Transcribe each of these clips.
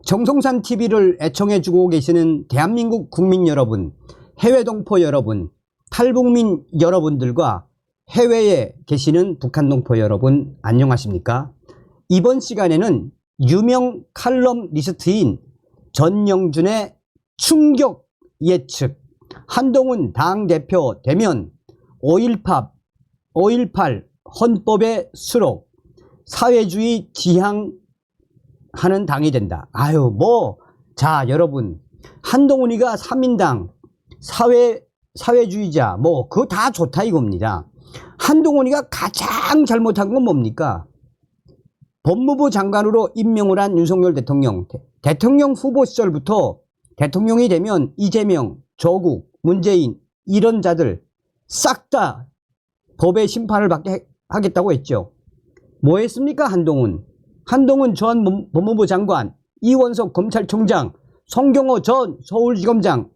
정성산 TV를 애청해주고 계시는 대한민국 국민 여러분, 해외 동포 여러분, 탈북민 여러분들과 해외에 계시는 북한 동포 여러분 안녕하십니까? 이번 시간에는 유명 칼럼니스트인 전영준의 충격 예측, 한동훈 당대표 되면 5.18 헌법의 수록, 사회주의 지향하는 당이 된다. 자, 여러분, 한동훈이가 3인당 사회주의자, 그거 다 좋다 이겁니다. 한동훈이가 가장 잘못한 건 뭡니까? 법무부 장관으로 임명을 한 윤석열 대통령 후보 시절부터 대통령이 되면 이재명, 조국, 문재인 이런 자들 싹 다 법의 심판을 받게 하겠다고 했죠. 뭐 했습니까? 한동훈 전 법무부 장관, 이원석 검찰총장, 송경호 전 서울지검장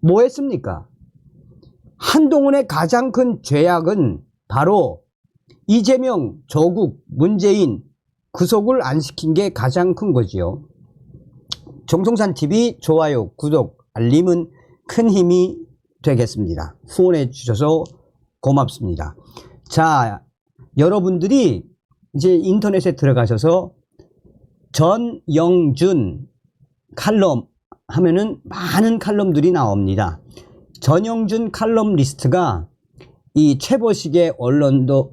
뭐 했습니까? 한동훈의 가장 큰 죄악은 바로 이재명, 조국, 문재인 구속을 안 시킨 게 가장 큰 거지요. 정성산TV 좋아요, 구독, 알림은 큰 힘이 되겠습니다. 후원해 주셔서 고맙습니다. 자, 여러분들이 이제 인터넷에 들어가셔서 전영준 칼럼 하면은 많은 칼럼들이 나옵니다. 전영준 칼럼 리스트가 이 최보식의 언론에도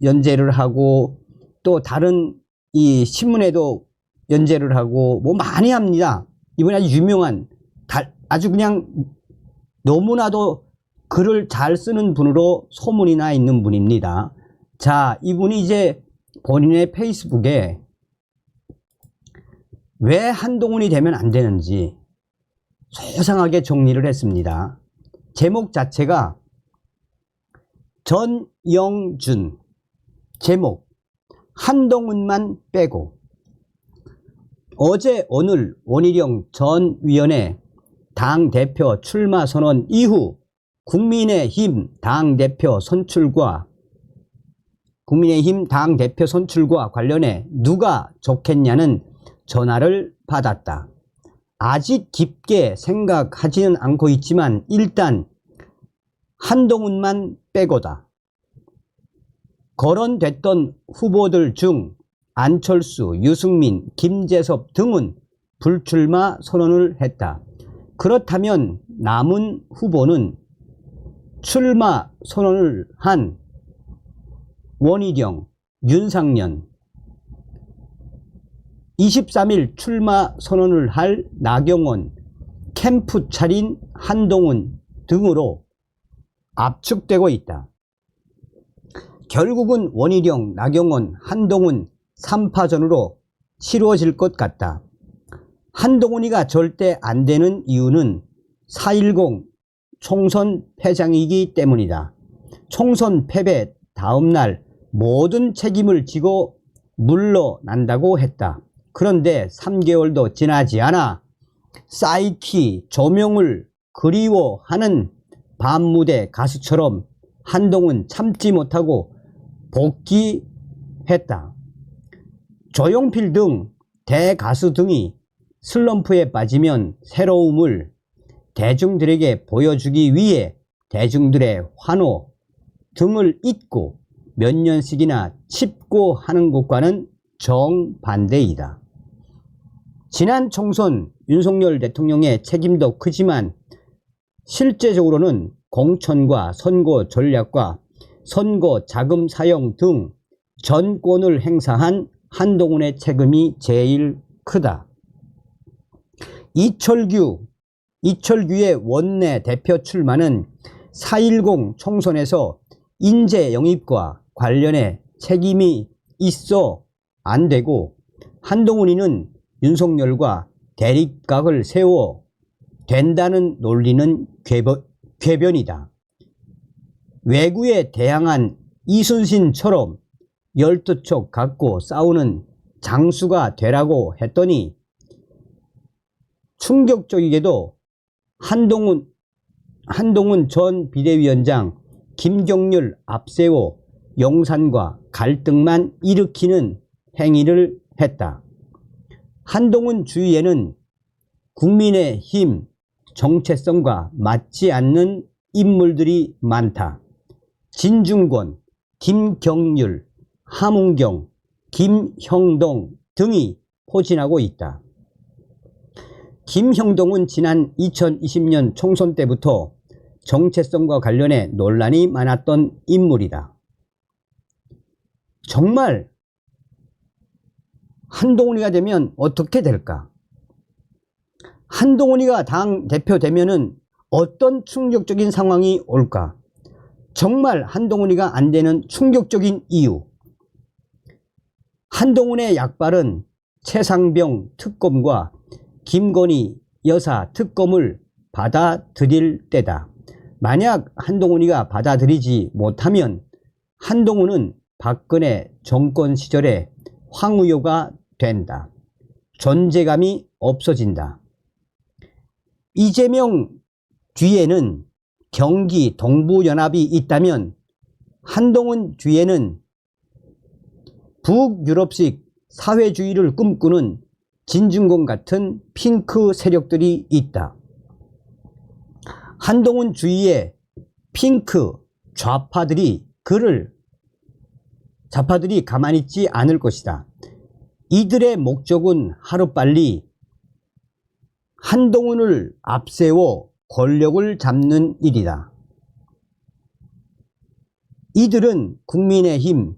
연재를 하고 또 다른 이 신문에도 연재를 하고 많이 합니다. 이분이 아주 유명한, 아주 그냥 너무나도 글을 잘 쓰는 분으로 소문이 나 있는 분입니다. 자, 이분이 이제 본인의 페이스북에 왜 한동훈이 되면 안 되는지 소상하게 정리를 했습니다. 제목 자체가 전영준, 제목 한동훈만 빼고. 어제 오늘 원희룡 전 위원회 당대표 출마 선언 이후 국민의힘 당대표 선출과 관련해 누가 좋겠냐는 전화를 받았다. 아직 깊게 생각하지는 않고 있지만 일단 한동훈만 빼고다. 거론됐던 후보들 중 안철수, 유승민, 김재섭 등은 불출마 선언을 했다. 그렇다면 남은 후보는 출마 선언을 한 원희룡, 윤상현, 23일 출마 선언을 할 나경원, 캠프 차린 한동훈 등으로 압축되고 있다. 결국은 원희룡, 나경원, 한동훈 3파전으로 치루어질 것 같다. 한동훈이가 절대 안 되는 이유는 4.10 총선 패장이기 때문이다. 총선 패배 다음날 모든 책임을 지고 물러난다고 했다. 그런데 3개월도 지나지 않아 사이키 조명을 그리워하는 밤무대 가수처럼 한동훈 참지 못하고 복귀했다. 조용필 등 대가수 등이 슬럼프에 빠지면 새로움을 대중들에게 보여주기 위해 대중들의 환호 등을 잊고 몇 년씩이나 칩고 하는 것과는 정반대이다. 지난 총선 윤석열 대통령의 책임도 크지만 실제적으로는 공천과 선거 전략과 선거 자금 사용 등 전권을 행사한 한동훈의 책임이 제일 크다. 이철규의 원내 대표 출마는 4.10 총선에서 인재 영입과 관련해 책임이 있어 안 되고, 한동훈이는 윤석열과 대립각을 세워 된다는 논리는 궤변이다. 외구에 대항한 이순신처럼 12척 갖고 싸우는 장수가 되라고 했더니 충격적이게도 한동훈 전 비대위원장 김경률 앞세워 용산과 갈등만 일으키는 행위를 했다. 한동훈 주위에는 국민의힘 정체성과 맞지 않는 인물들이 많다. 진중권, 김경률, 함은경, 김형동 등이 포진하고 있다. 김형동은 지난 2020년 총선 때부터 정체성과 관련해 논란이 많았던 인물이다. 정말 한동훈이가 되면 어떻게 될까? 한동훈이가 당 대표 되면은 어떤 충격적인 상황이 올까? 정말 한동훈이가 안 되는 충격적인 이유. 한동훈의 약발은 최상병 특검과 김건희 여사 특검을 받아들일 때다. 만약 한동훈이가 받아들이지 못하면 한동훈은 박근혜 정권 시절에 황우효가 된다. 존재감이 없어진다. 이재명 뒤에는 경기 동부연합이 있다면 한동훈 뒤에는 북유럽식 사회주의를 꿈꾸는 진중권 같은 핑크 세력들이 있다. 한동훈 주위에 핑크 좌파들이 가만히 있지 않을 것이다. 이들의 목적은 하루빨리 한동훈을 앞세워 권력을 잡는 일이다. 이들은 국민의힘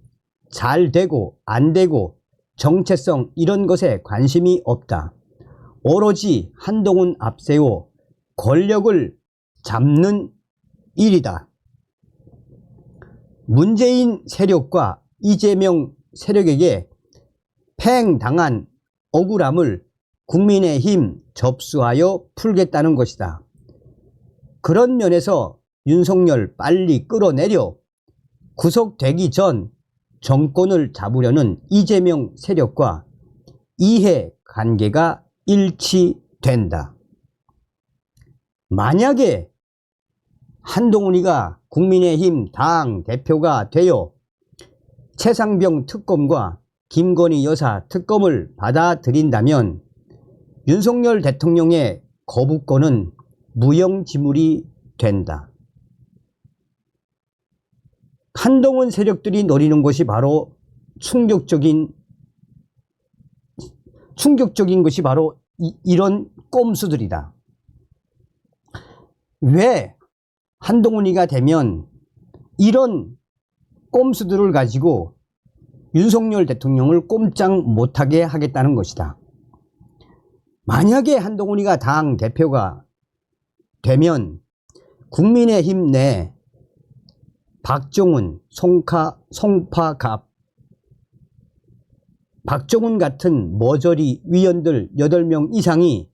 잘 되고 안 되고 정체성 이런 것에 관심이 없다. 오로지 한동훈 앞세워 권력을 잡는 일이다. 문재인 세력과 이재명 세력에게 팽당한 억울함을 국민의힘 접수하여 풀겠다는 것이다. 그런 면에서 윤석열 빨리 끌어내려 구속되기 전 정권을 잡으려는 이재명 세력과 이해관계가 일치된다. 만약에 한동훈이가 국민의힘 당 대표가 되어 최상병 특검과 김건희 여사 특검을 받아들인다면 윤석열 대통령의 거부권은 무용지물이 된다. 한동훈 세력들이 노리는 것이 바로 충격적인 것이 바로 이런 꼼수들이다. 왜 한동훈이가 되면 이런 꼼수들을 가지고 윤석열 대통령을 꼼짝 못하게 하겠다는 것이다. 만약에 한동훈이가 당 대표가 되면 국민의힘 내 박정훈, 송파갑, 박정훈 같은 머저리 위원들 8명 이상이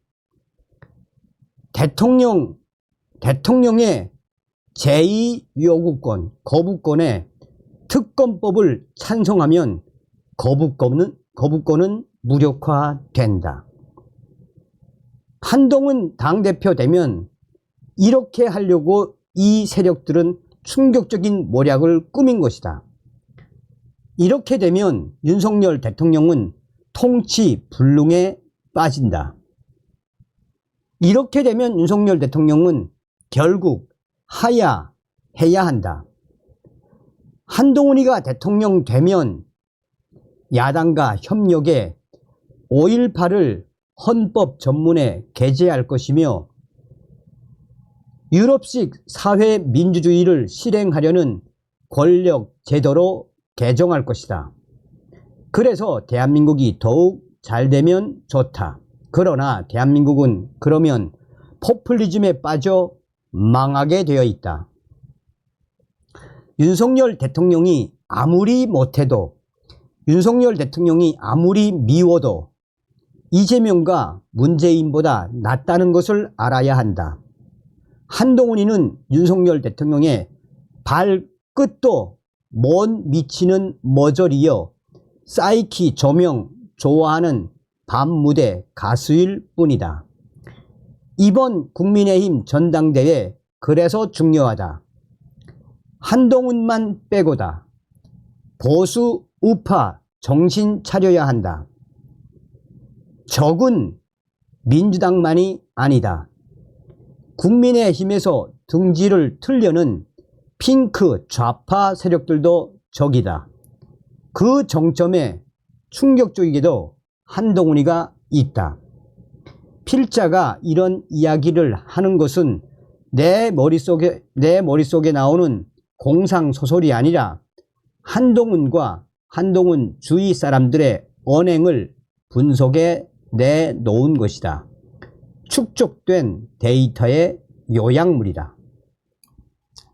대통령의 제2요구권, 거부권에 특검법을 찬성하면 거부권은 무력화된다. 한동훈 당대표 되면 이렇게 하려고 이 세력들은 충격적인 모략을 꾸민 것이다. 이렇게 되면 윤석열 대통령은 통치 불능에 빠진다. 이렇게 되면 윤석열 대통령은 결국 하야해야 한다. 한동훈이가 대통령 되면 야당과 협력해 5.18을 헌법 전문에 게재할 것이며 유럽식 사회민주주의를 실행하려는 권력 제도로 개정할 것이다. 그래서 대한민국이 더욱 잘 되면 좋다. 그러나 대한민국은 그러면 포퓰리즘에 빠져 망하게 되어 있다. 윤석열 대통령이 아무리 못해도, 윤석열 대통령이 아무리 미워도 이재명과 문재인보다 낫다는 것을 알아야 한다. 한동훈이는 윤석열 대통령의 발끝도 못 미치는 머저리여 사이키 조명 좋아하는 밤무대 가수일 뿐이다. 이번 국민의힘 전당대회 그래서 중요하다. 한동훈만 빼고다. 보수 우파 정신 차려야 한다. 적은 민주당만이 아니다. 국민의힘에서 등지를 틀려는 핑크 좌파 세력들도 적이다. 그 정점에 충격적이게도 한동훈이가 있다. 필자가 이런 이야기를 하는 것은 내 머릿속에 나오는 공상소설이 아니라 한동훈과 한동훈 주위 사람들의 언행을 분석해 내놓은 것이다. 축적된 데이터의 요약물이다.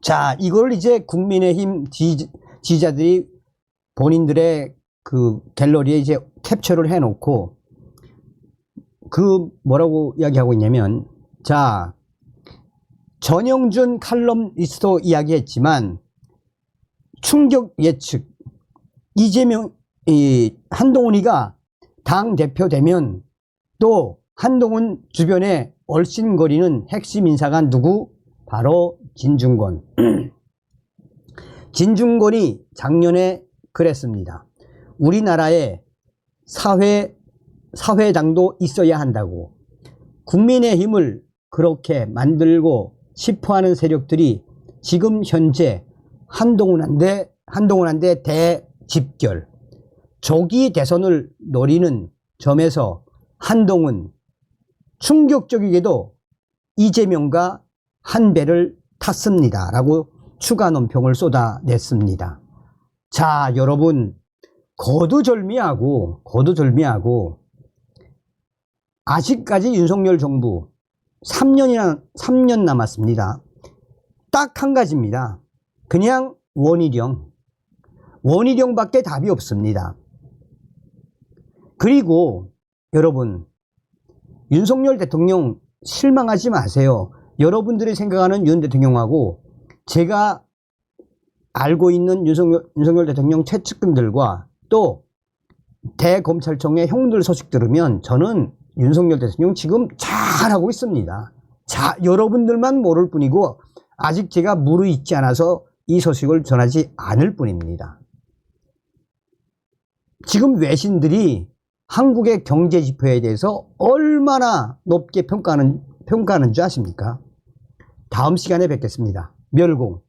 자, 이걸 이제 국민의힘 지지자들이 본인들의 그 갤러리에 이제 캡처를 해놓고 그 뭐라고 이야기하고 있냐면, 자, 전영준 칼럼니스트도 이야기했지만 충격 예측, 한동훈이가 당 대표 되면 또 한동훈 주변에 얼씬거리는 핵심 인사가 누구? 바로 진중권. 진중권이 작년에 그랬습니다. 우리나라에 사회당도 있어야 한다고. 국민의힘을 그렇게 만들고 싶어하는 세력들이 지금 현재 한동훈한테 대집결, 조기 대선을 노리는 점에서 한동훈 충격적이게도 이재명과 한 배를 탔습니다 라고 추가 논평을 쏟아냈습니다. 자, 여러분, 거두절미하고 아직까지 윤석열 정부 3년 남았습니다. 딱 한 가지입니다. 그냥 원희룡밖에 답이 없습니다. 그리고 여러분, 윤석열 대통령 실망하지 마세요. 여러분들이 생각하는 윤 대통령하고 제가 알고 있는 윤석열 대통령 최측근들과 또 대검찰청의 형들 소식 들으면 저는 윤석열 대통령 지금 잘하고 있습니다. 자, 여러분들만 모를 뿐이고 아직 제가 무르익지 않아서 이 소식을 전하지 않을 뿐입니다. 지금 외신들이 한국의 경제 지표에 대해서 얼마나 높게 평가하는 줄 아십니까? 다음 시간에 뵙겠습니다. 멸공.